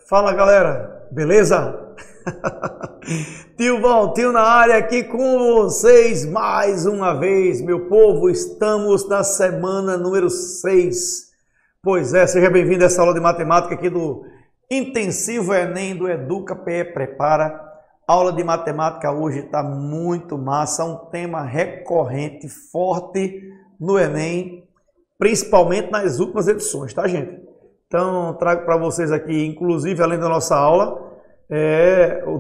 Fala galera, beleza? Tio Valtinho na área aqui com vocês mais uma vez, meu povo. Estamos na semana número 6. Pois é, seja bem-vindo a essa aula de matemática aqui do Intensivo Enem do Educa PE Prepara. A aula de matemática hoje está muito massa, um tema recorrente, forte no Enem, principalmente nas últimas edições, tá, gente? Então, trago para vocês aqui, inclusive, além da nossa aula,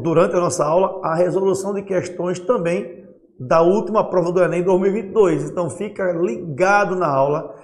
durante a nossa aula, a resolução de questões também da última prova do Enem 2022. Então, fica ligado na aula,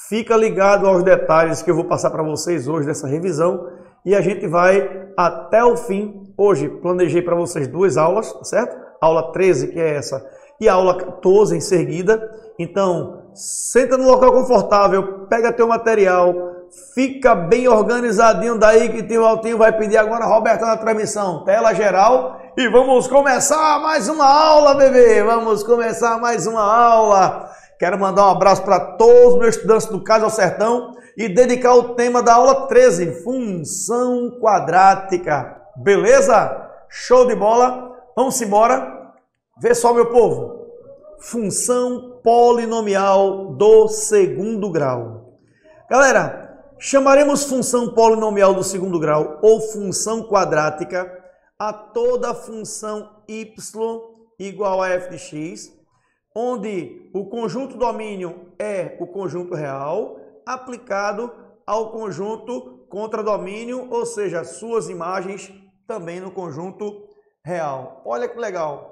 fica ligado aos detalhes que eu vou passar para vocês hoje dessa revisão e a gente vai até o fim. Hoje, planejei para vocês 2 aulas, tá certo? Aula 13, que é essa, e a aula 14 em seguida. Então, senta no local confortável, pega teu material, fica bem organizadinho daí que o tio Valtinho vai pedir agora, Roberto, na transmissão, tela geral, e vamos começar mais uma aula, bebê, vamos começar mais uma aula. Quero mandar um abraço para todos os meus estudantes do Casa ao Sertão e dedicar o tema da aula 13, função quadrática, beleza? Show de bola, vamos embora, vê só meu povo, função polinomial do segundo grau. Galera, chamaremos função polinomial do segundo grau ou função quadrática a toda função y igual a f de x, onde o conjunto domínio é o conjunto real aplicado ao conjunto contradomínio, ou seja, suas imagens também no conjunto real. Olha que legal.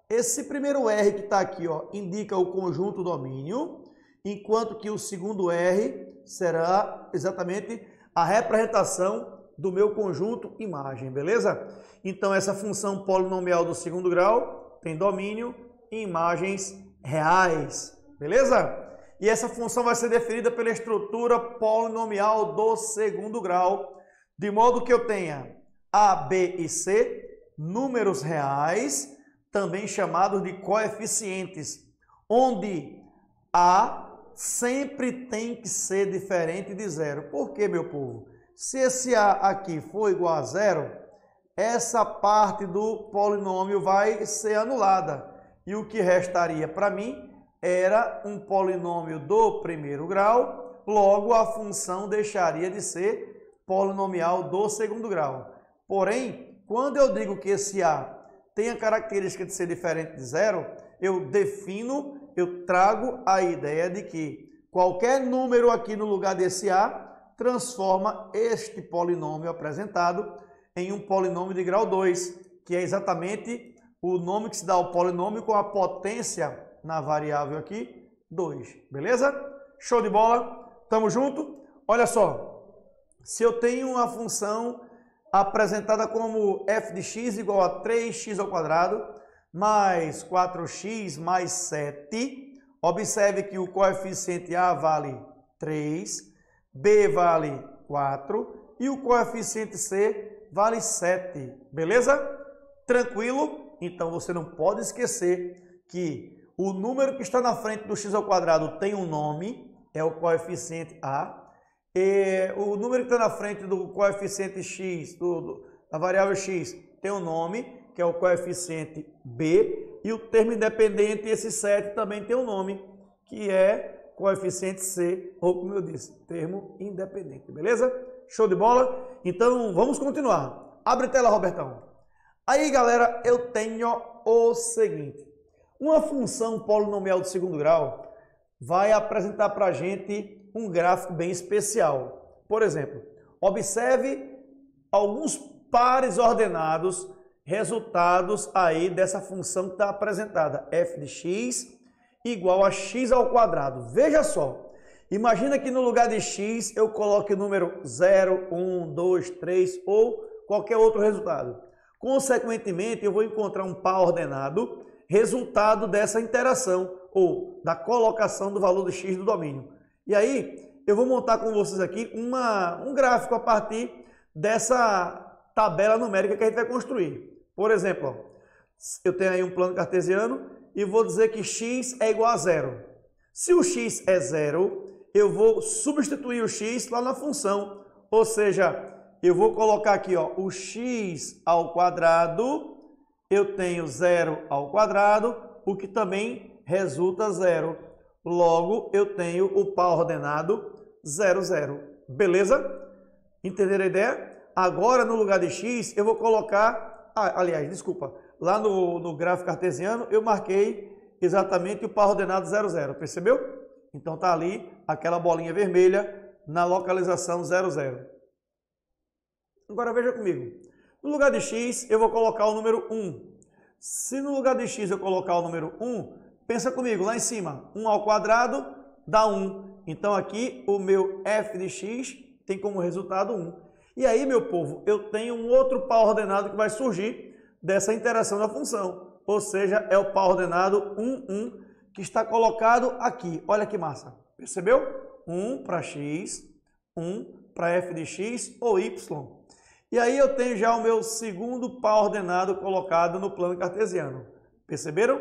Esse primeiro R que está aqui, ó, indica o conjunto domínio, enquanto que o segundo R será exatamente a representação do meu conjunto imagem, beleza? Então, essa função polinomial do segundo grau tem domínio e imagens reais, beleza? E essa função vai ser definida pela estrutura polinomial do segundo grau, de modo que eu tenha A, B e C, números reais, também chamados de coeficientes, onde A sempre tem que ser diferente de zero. Por quê, meu povo? Se esse A aqui for igual a zero, essa parte do polinômio vai ser anulada. E o que restaria para mim era um polinômio do primeiro grau, logo a função deixaria de ser polinomial do segundo grau. Porém, quando eu digo que esse A tem a característica de ser diferente de zero, eu trago a ideia de que qualquer número aqui no lugar desse A transforma este polinômio apresentado em um polinômio de grau 2, que é exatamente o nome que se dá ao polinômio com a potência na variável aqui, 2. Beleza? Show de bola? Tamo junto? Olha só, se eu tenho uma função apresentada como f de x igual a 3x ao quadrado, mais 4x mais 7. Observe que o coeficiente A vale 3, B vale 4 e o coeficiente C vale 7. Beleza? Tranquilo? Então você não pode esquecer que o número que está na frente do x ao quadrado tem um nome, é o coeficiente A. E o número que está na frente do coeficiente x, da variável x, tem um nome, que é o coeficiente B, e o termo independente, esse 7, também tem um nome, que é coeficiente C, ou como eu disse, termo independente, beleza? Show de bola? Então, vamos continuar. Abre tela, Robertão. Aí, galera, eu tenho o seguinte. Uma função polinomial de segundo grau vai apresentar para a gente um gráfico bem especial. Por exemplo, observe alguns pares ordenados resultados aí dessa função que está apresentada, f de x igual a x ao quadrado. Veja só, imagina que no lugar de x eu coloque o número 0, 1, 2, 3 ou qualquer outro resultado. Consequentemente, eu vou encontrar um par ordenado, resultado dessa interação ou da colocação do valor de x do domínio. E aí, eu vou montar com vocês aqui um gráfico a partir dessa tabela numérica que a gente vai construir. Por exemplo, ó, eu tenho aí um plano cartesiano e vou dizer que x é igual a zero. Se o x é zero, eu vou substituir o x lá na função. Ou seja, eu vou colocar aqui ó, o x ao quadrado, eu tenho zero ao quadrado, o que também resulta zero. Logo, eu tenho o par ordenado 0, 0. Beleza? Entenderam a ideia? Agora, no lugar de x, eu vou colocar... aliás, desculpa. Lá no gráfico cartesiano, eu marquei exatamente o par ordenado 0, 0. Percebeu? Então, está ali aquela bolinha vermelha na localização 0, 0. Agora, veja comigo. No lugar de x, eu vou colocar o número 1. Se no lugar de x eu colocar o número 1, pensa comigo, lá em cima, 1 ao quadrado dá 1. Então, aqui, o meu f de x tem como resultado 1. E aí, meu povo, eu tenho um outro par ordenado que vai surgir dessa interação da função. Ou seja, é o par ordenado 1, 1, que está colocado aqui. Olha que massa. Percebeu? 1 para x, 1 para f de x ou y. E aí eu tenho já o meu segundo par ordenado colocado no plano cartesiano. Perceberam?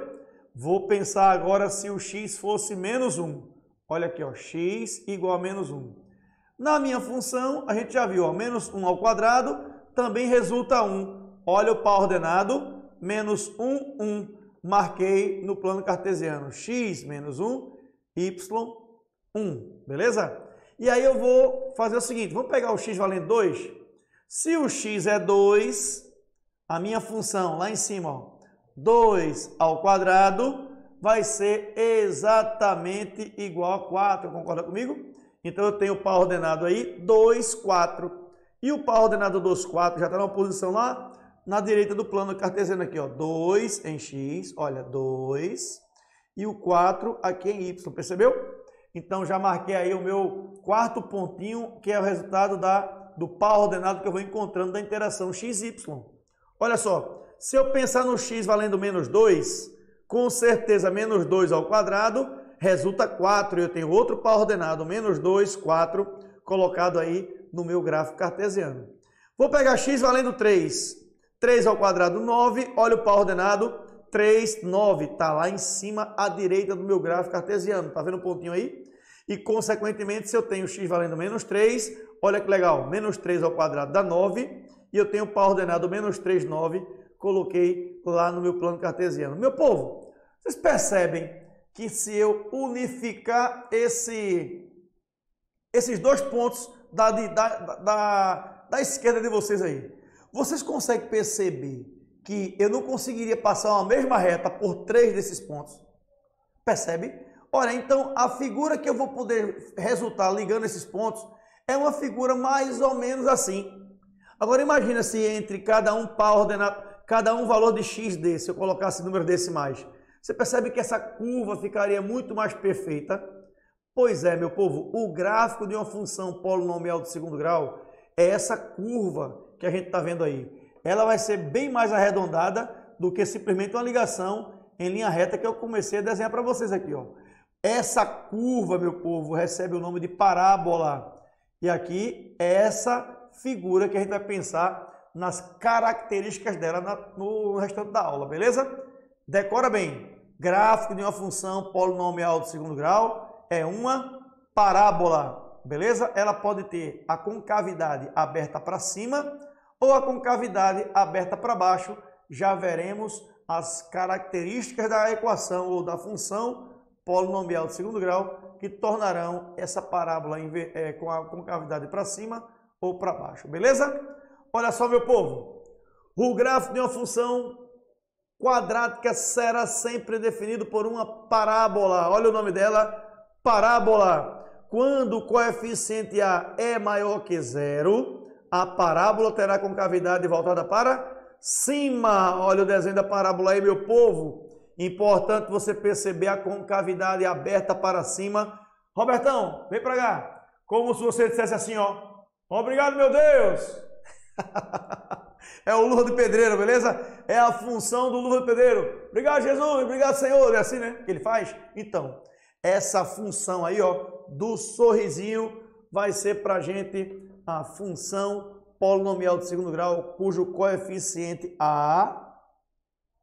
Vou pensar agora se o x fosse menos 1. Olha aqui, ó, x igual a menos 1. Na minha função, a gente já viu, ó, menos 1 ao quadrado também resulta 1. Olha o par ordenado, menos 1, 1. Marquei no plano cartesiano x menos 1, y, 1. Beleza? E aí eu vou fazer o seguinte, vamos pegar o x valendo 2. Se o x é 2, a minha função lá em cima, ó, 2 ao quadrado, vai ser exatamente igual a 4. Concorda comigo? Então, eu tenho o par ordenado aí, 2, 4. E o par ordenado 2, 4 já está na posição lá na direita do plano cartesiano aqui, ó. 2 em x, olha, 2. E o 4 aqui em y, percebeu? Então, já marquei aí o meu quarto pontinho, que é o resultado do par ordenado que eu vou encontrando da interação x, y. Olha só, se eu pensar no x valendo menos 2, com certeza menos 2 ao quadrado resulta 4, eu tenho outro par ordenado, menos 2, 4, colocado aí no meu gráfico cartesiano. Vou pegar x valendo 3, 3 ao quadrado, 9, olha o par ordenado, 3, 9, está lá em cima à direita do meu gráfico cartesiano, está vendo o pontinho aí? E, consequentemente, se eu tenho x valendo menos 3, olha que legal, menos 3 ao quadrado dá 9, e eu tenho o par ordenado menos 3, 9, coloquei lá no meu plano cartesiano. Meu povo, vocês percebem que se eu unificar esses dois pontos da esquerda de vocês aí, vocês conseguem perceber que eu não conseguiria passar uma mesma reta por 3 desses pontos? Percebe? Olha, então a figura que eu vou poder resultar ligando esses pontos é uma figura mais ou menos assim. Agora imagina se entre cada um par ordenado, cada um valor de x desse, eu colocasse números decimais. Você percebe que essa curva ficaria muito mais perfeita? Pois é, meu povo, o gráfico de uma função polinomial de segundo grau é essa curva que a gente está vendo aí. Ela vai ser bem mais arredondada do que simplesmente uma ligação em linha reta que eu comecei a desenhar para vocês aqui, ó. Essa curva, meu povo, recebe o nome de parábola. E aqui é essa figura que a gente vai pensar nas características dela no restante da aula, beleza? Decora bem, gráfico de uma função polinomial de segundo grau é uma parábola, beleza? Ela pode ter a concavidade aberta para cima ou a concavidade aberta para baixo. Já veremos as características da equação ou da função polinomial de segundo grau que tornarão essa parábola com a concavidade para cima ou para baixo, beleza? Olha só, meu povo, o gráfico de uma função quadrática será sempre definido por uma parábola. Olha o nome dela, parábola. Quando o coeficiente A é maior que 0, a parábola terá concavidade voltada para cima. Olha o desenho da parábola aí, meu povo. Importante você perceber a concavidade aberta para cima. Robertão, vem para cá. Como se você dissesse assim, ó. Obrigado, meu Deus. É o Luva de Pedreiro, beleza? É a função do Luva de Pedreiro. Obrigado, Jesus, obrigado, Senhor. É assim, né? Que ele faz? Então, essa função aí, ó, do sorrisinho vai ser pra gente a função polinomial de segundo grau, cujo coeficiente A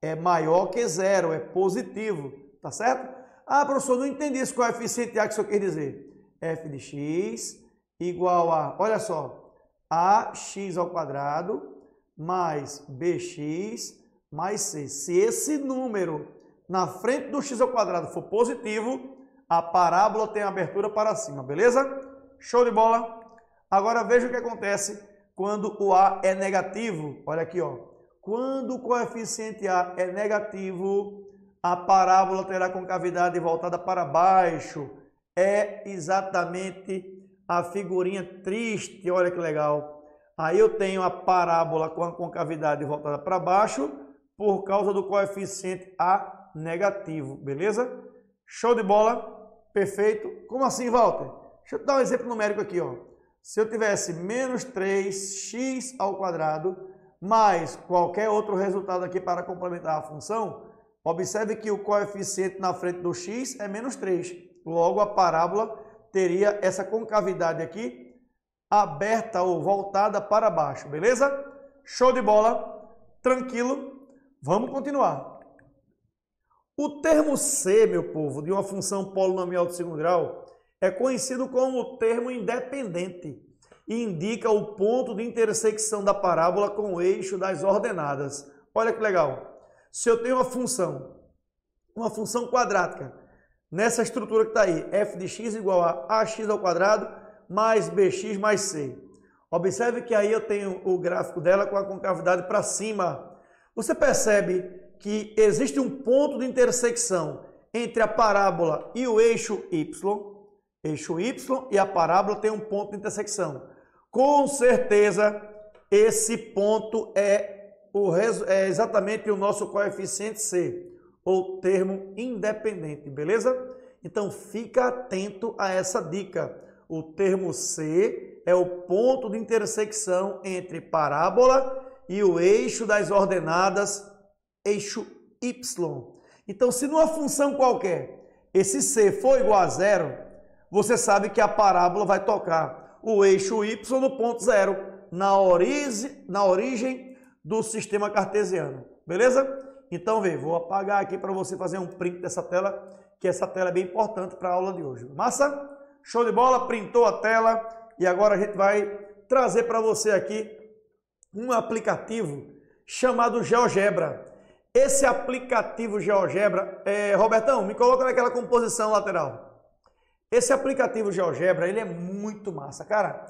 é maior que zero, é positivo, tá certo? Ah, professor, não entendi esse coeficiente A que o senhor quer dizer. F de x igual a, olha só, ax ao quadrado mais bx mais c. Se esse número na frente do x ao quadrado for positivo, a parábola tem abertura para cima, beleza? Show de bola? Agora veja o que acontece quando o A é negativo. Olha aqui, ó. Quando o coeficiente A é negativo, a parábola terá concavidade voltada para baixo. É exatamente a figurinha triste, olha que legal. Aí eu tenho a parábola com a concavidade voltada para baixo por causa do coeficiente A negativo, beleza? Show de bola? Perfeito. Como assim, Walter? Deixa eu dar um exemplo numérico aqui, ó. Se eu tivesse menos 3x ao quadrado mais qualquer outro resultado aqui para complementar a função, observe que o coeficiente na frente do x é menos 3. Logo, a parábola teria essa concavidade aqui aberta ou voltada para baixo, beleza? Show de bola? Tranquilo? Vamos continuar. O termo C, meu povo, de uma função polinomial de segundo grau, é conhecido como o termo independente e indica o ponto de intersecção da parábola com o eixo das ordenadas. Olha que legal. Se eu tenho uma função quadrática, nessa estrutura que está aí, f de x igual a ax ao quadrado mais bx mais c. Observe que aí eu tenho o gráfico dela com a concavidade para cima. Você percebe que existe um ponto de intersecção entre a parábola e o eixo y. Eixo y e a parábola tem um ponto de intersecção. Com certeza, esse ponto é exatamente o nosso coeficiente C, ou termo independente, beleza? Então, fica atento a essa dica. O termo C é o ponto de intersecção entre parábola e o eixo das ordenadas, eixo Y. Então, se numa função qualquer esse C for igual a zero, você sabe que a parábola vai tocar o eixo Y no ponto zero, na origem do sistema cartesiano. Beleza? Então, vou apagar aqui para você fazer um print dessa tela, que essa tela é bem importante para a aula de hoje. Massa? Show de bola? Printou a tela e agora a gente vai trazer para você aqui um aplicativo chamado GeoGebra. Esse aplicativo GeoGebra, Robertão, me coloca naquela composição lateral. Esse aplicativo GeoGebra, ele é muito massa, cara.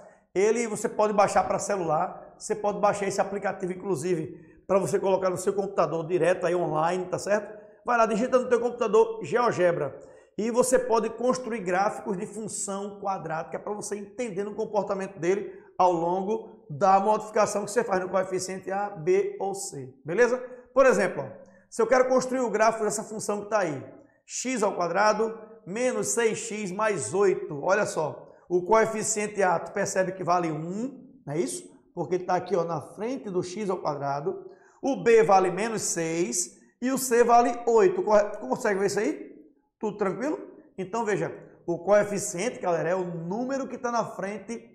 Você pode baixar para celular, você pode baixar esse aplicativo, inclusive, para você colocar no seu computador direto aí online, tá certo? Vai lá, digita no teu computador GeoGebra e você pode construir gráficos de função quadrática para você entender o comportamento dele ao longo da modificação que você faz no coeficiente A, B ou C, beleza? Por exemplo, ó, se eu quero construir o gráfico dessa função que está aí, x ao quadrado menos 6x mais 8. Olha só, o coeficiente A, tu percebe que vale 1, não é isso? Porque ele está aqui ó, na frente do x ao quadrado. O B vale menos 6 e o C vale 8. Tu consegue ver isso aí? Tudo tranquilo? Então veja, o coeficiente, galera, é o número que está na frente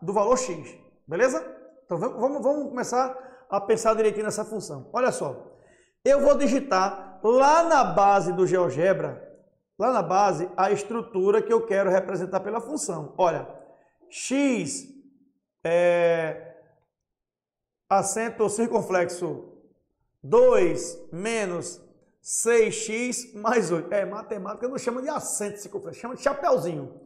do valor x. Beleza? Então vamos começar a pensar direitinho nessa função. Olha só, eu vou digitar lá na base do GeoGebra, lá na base, a estrutura que eu quero representar pela função. Olha, x acento circunflexo 2 menos 6x mais 8. Matemática não chama de acento circunflexo, chama de chapeuzinho.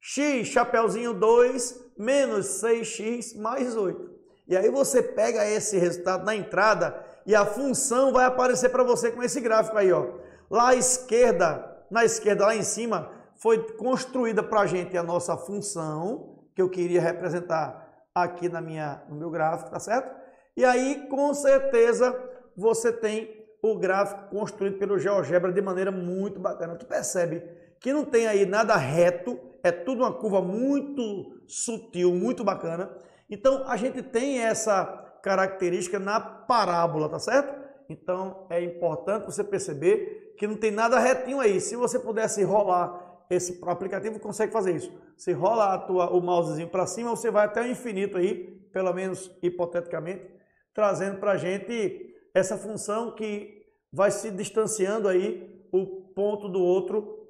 X, chapeuzinho 2 menos 6x mais 8. E aí você pega esse resultado na entrada e a função vai aparecer para você com esse gráfico aí, ó. Lá à esquerda, na esquerda, lá em cima, foi construída para a gente a nossa função, que eu queria representar aqui no meu gráfico, tá certo? E aí, com certeza, você tem o gráfico construído pelo GeoGebra de maneira muito bacana. Tu percebe que não tem aí nada reto, é tudo uma curva muito sutil, muito bacana. Então, a gente tem essa característica na parábola, tá certo? Então é importante você perceber que não tem nada retinho aí. Se você pudesse rolar esse aplicativo, consegue fazer isso. Você rola o mousezinho para cima, você vai até o infinito aí, pelo menos hipoteticamente, trazendo para a gente essa função que vai se distanciando aí o ponto do outro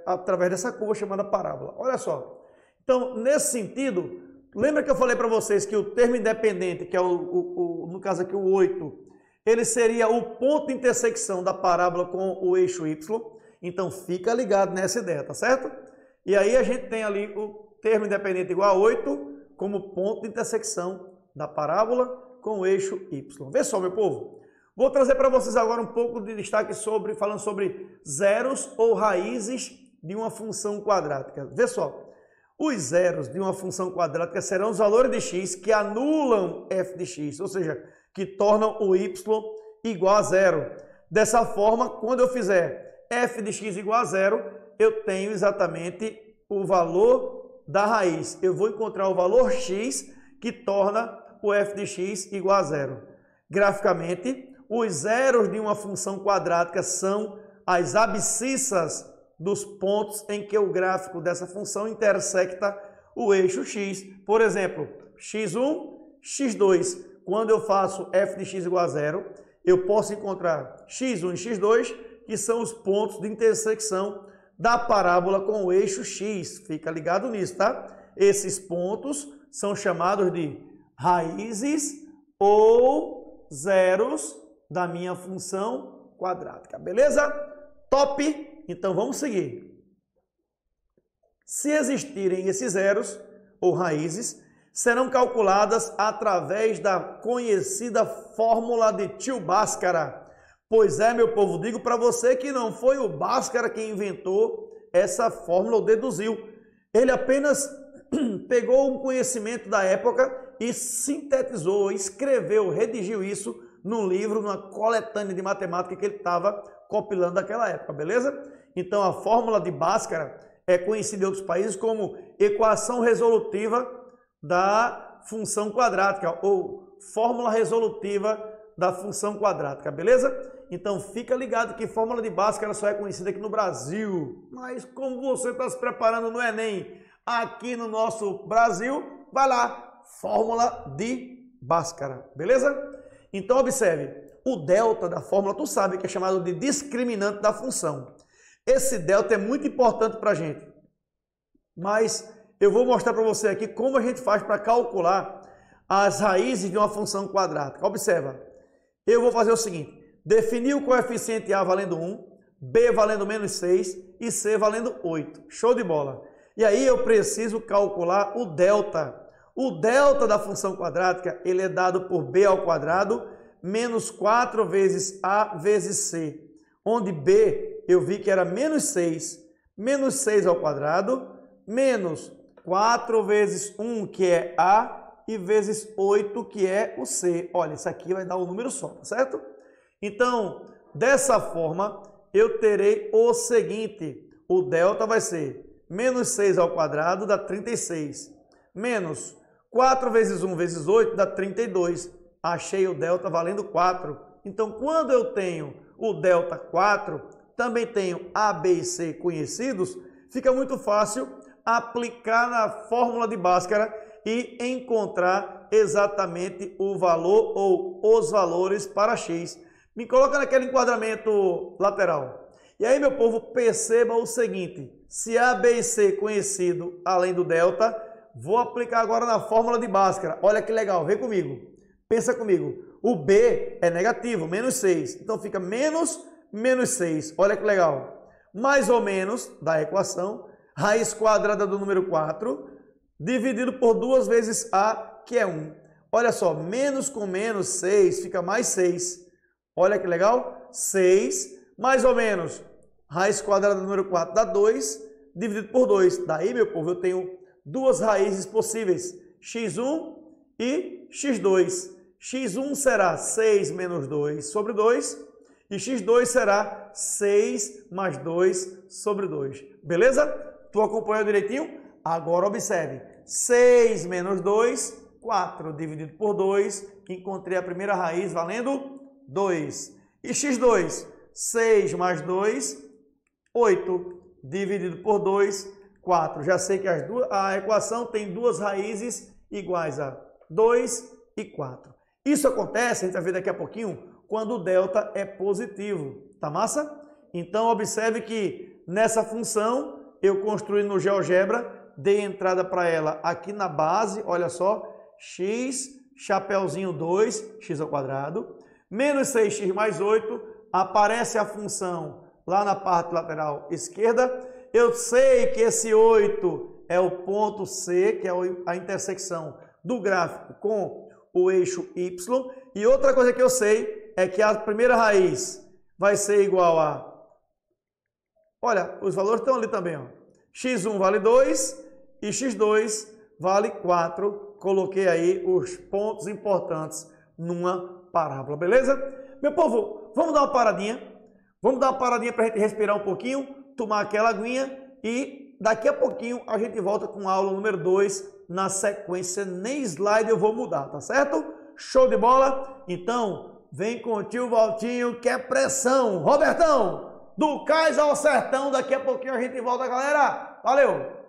através dessa curva chamada parábola. Olha só. Então, nesse sentido, lembra que eu falei para vocês que o termo independente, que é no caso aqui o 8, ele seria o ponto de intersecção da parábola com o eixo Y. Então, fica ligado nessa ideia, tá certo? E aí a gente tem ali o termo independente igual a 8 como ponto de intersecção da parábola com o eixo Y. Vê só, meu povo. Vou trazer para vocês agora um pouco de destaque falando sobre zeros ou raízes de uma função quadrática. Vê só. Os zeros de uma função quadrática serão os valores de x que anulam f de x, ou seja, que tornam o y igual a zero. Dessa forma, quando eu fizer f de x igual a zero, eu tenho exatamente o valor da raiz. Eu vou encontrar o valor x que torna o f de x igual a zero. Graficamente, os zeros de uma função quadrática são as abscissas dos pontos em que o gráfico dessa função intersecta o eixo x. Por exemplo, x1, x2. Quando eu faço f de x igual a zero, eu posso encontrar x1 e x2, que são os pontos de intersecção da parábola com o eixo x. Fica ligado nisso, tá? Esses pontos são chamados de raízes ou zeros da minha função quadrática. Beleza? Top! Então vamos seguir. Se existirem esses zeros ou raízes, serão calculadas através da conhecida fórmula de tio Bhaskara. Pois é, meu povo, digo para você que não foi o Bhaskara quem inventou essa fórmula ou deduziu. Ele apenas pegou um conhecimento da época e sintetizou, escreveu, redigiu isso num livro, numa coletânea de matemática que ele estava compilando naquela época, beleza? Então a fórmula de Bhaskara é conhecida em outros países como equação resolutiva da função quadrática ou fórmula resolutiva da função quadrática, beleza? Então fica ligado que fórmula de Bhaskara só é conhecida aqui no Brasil, mas como você está se preparando no Enem aqui no nosso Brasil, vai lá, fórmula de Bhaskara, beleza? Então observe, o delta da fórmula tu sabe que é chamado de discriminante da função. Esse delta é muito importante para a gente, mas eu vou mostrar para você aqui como a gente faz para calcular as raízes de uma função quadrática. Observa, eu vou fazer o seguinte, definir o coeficiente A valendo 1, B valendo menos 6 e C valendo 8. Show de bola! E aí eu preciso calcular o delta. O delta da função quadrática ele é dado por B ao quadrado menos 4 vezes A vezes C, onde B eu vi que era menos 6 ao quadrado, menos 4 vezes 1, que é A, e vezes 8, que é o C. Olha, isso aqui vai dar um número só, tá certo? Então, dessa forma, eu terei o seguinte, o delta vai ser menos 6 ao quadrado dá 36, menos 4 vezes 1 vezes 8 dá 32. Achei o delta valendo 4. Então, quando eu tenho o delta 4, também tenho A, B e C conhecidos, fica muito fácil aplicar na fórmula de Bhaskara e encontrar exatamente o valor ou os valores para x. Me coloca naquele enquadramento lateral. E aí, meu povo, perceba o seguinte, se A, B e C conhecido além do delta, vou aplicar agora na fórmula de Bhaskara. Olha que legal, vem comigo. Pensa comigo. O B é negativo, menos 6. Então fica menos 6. Olha que legal. Mais ou menos da equação, raiz quadrada do número 4, dividido por 2 vezes A, que é 1. Olha só, menos com menos, 6, fica mais 6. Olha que legal. 6, mais ou menos, raiz quadrada do número 4 dá 2, dividido por 2. Daí, meu povo, eu tenho duas raízes possíveis, x1 e x2. x1 será 6 menos 2 sobre 2 e x2 será 6 mais 2 sobre 2. Beleza? Tu acompanhou direitinho? Agora observe. 6 menos 2, 4 dividido por 2, encontrei a primeira raiz valendo 2. E x2, 6 mais 2, 8 dividido por 2, 4. Já sei que a equação tem duas raízes iguais a 2 e 4. Isso acontece, a gente vai ver daqui a pouquinho, quando o delta é positivo. Tá massa? Então, observe que nessa função, eu construí no GeoGebra, dei entrada para ela aqui na base, olha só, x, chapeuzinho 2, x ao quadrado, menos 6x mais 8, aparece a função lá na parte lateral esquerda. Eu sei que esse 8 é o ponto C, que é a intersecção do gráfico com o eixo Y. E outra coisa que eu sei é que a primeira raiz vai ser igual a... Olha, os valores estão ali também, ó. x1 vale 2 e x2 vale 4. Coloquei aí os pontos importantes numa parábola, beleza? Meu povo, vamos dar uma paradinha. Vamos dar uma paradinha para a gente respirar um pouquinho, tomar aquela aguinha e daqui a pouquinho a gente volta com a aula número 2 na sequência. Nem slide eu vou mudar, tá certo? Show de bola? Então, vem com o tio Valtinho, que é pressão. Robertão, do cais ao sertão, daqui a pouquinho a gente volta, galera. Valeu!